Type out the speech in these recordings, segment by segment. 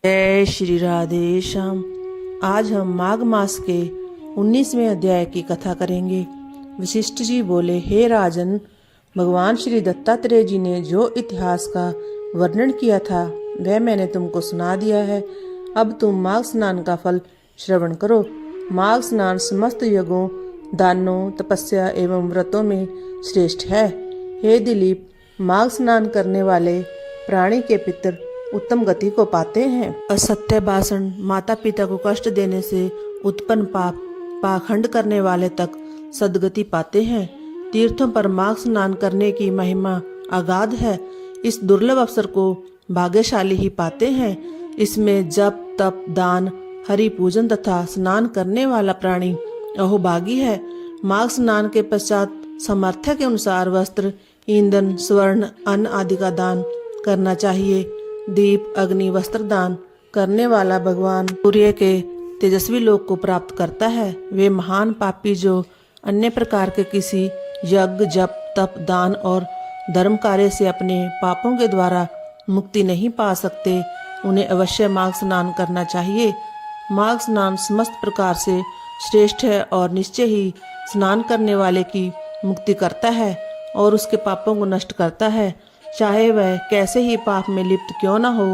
जय श्री राधे श्याम। आज हम माघ मास के 19वें अध्याय की कथा करेंगे। वशिष्ठ जी बोले, हे राजन, भगवान श्री दत्तात्रेय जी ने जो इतिहास का वर्णन किया था वह मैंने तुमको सुना दिया है। अब तुम माघ स्नान का फल श्रवण करो। माघ स्नान समस्त यज्ञों, दानों, तपस्या एवं व्रतों में श्रेष्ठ है। हे दिलीप, माघ स्नान करने वाले प्राणी के पितर उत्तम गति को पाते हैं। असत्य भाषण, माता पिता को कष्ट देने से उत्पन्न पाप, पाखंड करने वाले तक सदगति पाते हैं। तीर्थों पर माघ स्नान करने की महिमा अगाध है। इस दुर्लभ अवसर को भाग्यशाली ही पाते हैं। इसमें जप, तप, दान, हरि पूजन तथा स्नान करने वाला प्राणी अहोभागी है। माघ स्नान के पश्चात सामर्थ्य के अनुसार वस्त्र, ईंधन, स्वर्ण, अन्न आदि का दान करना चाहिए। दीप, अग्नि, वस्त्र दान करने वाला भगवान सूर्य के तेजस्वी लोक को प्राप्त करता है। वे महान पापी जो अन्य प्रकार के किसी यज्ञ, जप, तप, दान और धर्म कार्य से अपने पापों के द्वारा मुक्ति नहीं पा सकते, उन्हें अवश्य माघ स्नान करना चाहिए। माघ स्नान समस्त प्रकार से श्रेष्ठ है और निश्चय ही स्नान करने वाले की मुक्ति करता है और उसके पापों को नष्ट करता है। चाहे वह कैसे ही पाप में लिप्त क्यों न हो,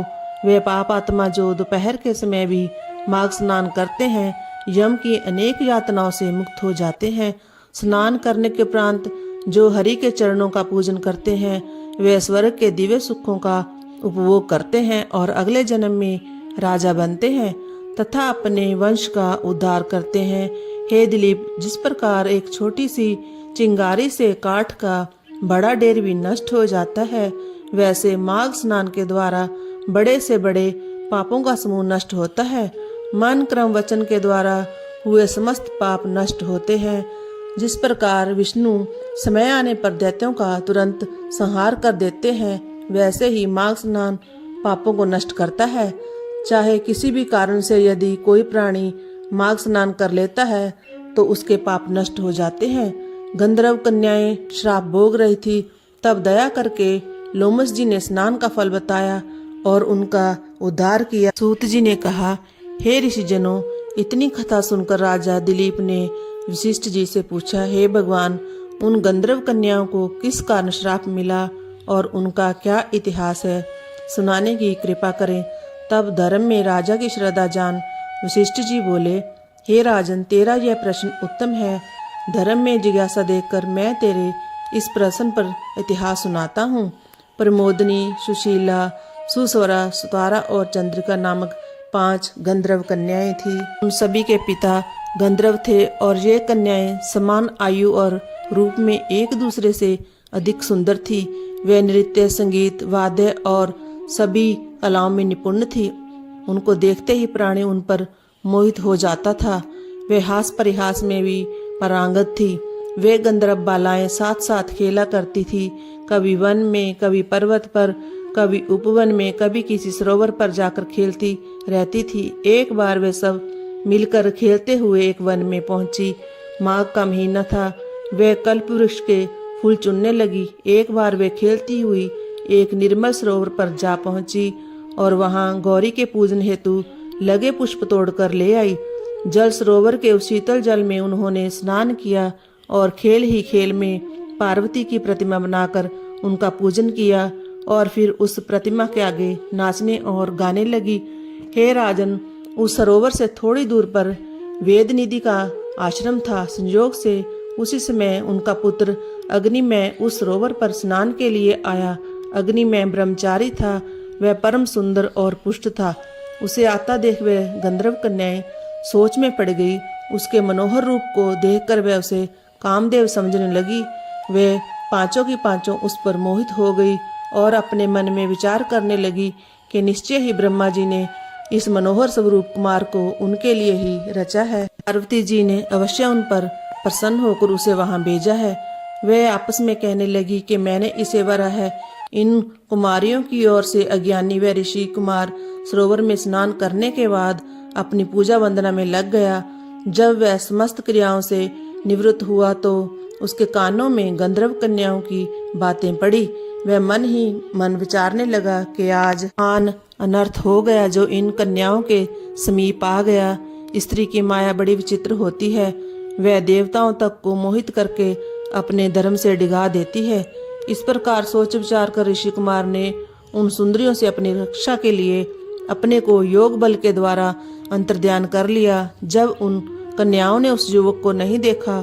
वे पाप आत्मा जो दोपहर के समय भी माघ स्नान करते हैं, यम की अनेक यातनाओं से मुक्त हो जाते हैं। स्नान करने के उपरांत जो हरि के चरणों का पूजन करते हैं, वे स्वर्ग के दिव्य सुखों का उपभोग करते हैं और अगले जन्म में राजा बनते हैं तथा अपने वंश का उद्धार करते हैं। हे दिलीप, जिस प्रकार एक छोटी सी चिंगारी से काठ का बड़ा ढेर भी नष्ट हो जाता है, वैसे माघ स्नान के द्वारा बड़े से बड़े पापों का समूह नष्ट होता है। मन, क्रम, वचन के द्वारा हुए समस्त पाप नष्ट होते हैं। जिस प्रकार विष्णु समय आने पर दैत्यों का तुरंत संहार कर देते हैं, वैसे ही माघ स्नान पापों को नष्ट करता है। चाहे किसी भी कारण से यदि कोई प्राणी माघ स्नान कर लेता है तो उसके पाप नष्ट हो जाते हैं। गंधर्व कन्याएं श्राप भोग रही थी, तब दया करके लोमस जी ने स्नान का फल बताया और उनका उद्धार किया। सूत जी ने कहा, हे ऋषिजनों, इतनी कथा सुनकर राजा दिलीप ने वशिष्ठ जी से पूछा, हे भगवान, उन गंधर्व कन्याओं को किस कारण श्राप मिला और उनका क्या इतिहास है, सुनाने की कृपा करें। तब धर्म में राजा की श्रद्धा जान वशिष्ठ जी बोले, हे राजन, तेरा यह प्रश्न उत्तम है। धर्म में जिज्ञासा देखकर मैं तेरे इस प्रश्न पर इतिहास सुनाता हूँ। प्रमोदनी, सुशीला, सुस्वरा, सुतारा और चंद्रिका नामक 5 गंधर्व कन्याएं थी। उन सभी के पिता गंधर्व थे और ये कन्याएं समान आयु और रूप में एक दूसरे से अधिक सुंदर थी। वे नृत्य, संगीत, वाद्य और सभी कलाओं में निपुण थी। उनको देखते ही प्राणी उन पर मोहित हो जाता था। वे हास परिहास में भी पारंगत थी। वे गंधर्व बालाएं साथ साथ खेला करती थी, कभी वन में, कभी पर्वत पर, कभी उपवन में, कभी किसी सरोवर पर जाकर खेलती रहती थी। एक बार वे सब मिलकर खेलते हुए एक वन में पहुंची। माघ का महीना था। वे कल्प वृक्ष के फूल चुनने लगी। एक बार वे खेलती हुई एक निर्मल सरोवर पर जा पहुंची और वहां गौरी के पूजन हेतु लगे पुष्प तोड़कर ले आई। जल सरोवर के उस शीतल जल में उन्होंने स्नान किया और खेल ही खेल में पार्वती की प्रतिमा बनाकर उनका पूजन किया और फिर उस प्रतिमा के आगे नाचने और गाने लगी। हे राजन, उस सरोवर से थोड़ी दूर पर वेदनिधि का आश्रम था। संयोग से उसी समय उनका पुत्र अग्निमय उस सरोवर पर स्नान के लिए आया। अग्निमय ब्रह्मचारी था। वह परम सुंदर और पुष्ट था। उसे आता देख वह गंधर्व कन्याएं सोच में पड़ गई। उसके मनोहर रूप को देखकर वह उसे कामदेव समझने लगी। वे पांचों की पांचों उस पर मोहित हो गई और अपने मन में विचार करने लगी कि निश्चय ही ब्रह्मा जी ने इस मनोहर स्वरूप कुमार को उनके लिए ही रचा है। पार्वती जी ने अवश्य उन पर प्रसन्न होकर उसे वहां भेजा है। वे आपस में कहने लगी कि मैंने इसे वरा है। इन कुमारियों की ओर से अज्ञानी व ऋषि कुमार सरोवर में स्नान करने के बाद अपनी पूजा वंदना में लग गया। जब वह समस्त क्रियाओं से निवृत्त हुआ तो उसके कानों में गंधर्व कन्याओं की बातें पड़ी। वह मन ही मन विचारने लगा कि आज महान अनर्थ हो गया जो इन कन्याओं के समीप आ गया। स्त्री की माया बड़ी विचित्र होती है, वह देवताओं तक को मोहित करके अपने धर्म से डिगा देती है। इस प्रकार सोच विचार कर ऋषि कुमार ने उन सुंदरियों से अपनी रक्षा के लिए अपने को योग बल के द्वारा अंतर्ध्यान कर लिया। जब उन कन्याओं ने उस युवक को नहीं देखा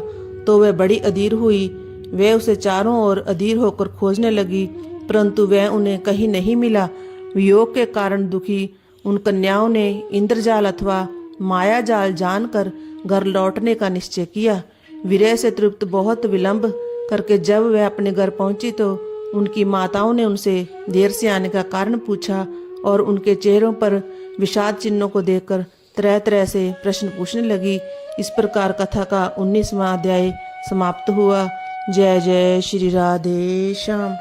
तो वह बड़ी अधीर हुई। वह उसे चारों ओर अधीर होकर खोजने लगी, परंतु वह उन्हें कहीं नहीं मिला। वियोग के कारण दुखी उन कन्याओं ने इंद्रजाल अथवा माया जाल जानकर घर लौटने का निश्चय किया। विरह से तृप्त बहुत विलंब करके जब वह अपने घर पहुंची तो उनकी माताओं ने उनसे देर से आने का कारण पूछा और उनके चेहरों पर विषाद चिन्हों को देखकर तरह तरह से प्रश्न पूछने लगी। इस प्रकार कथा का 19वां अध्याय समाप्त हुआ। जय जय श्री राधे श्याम।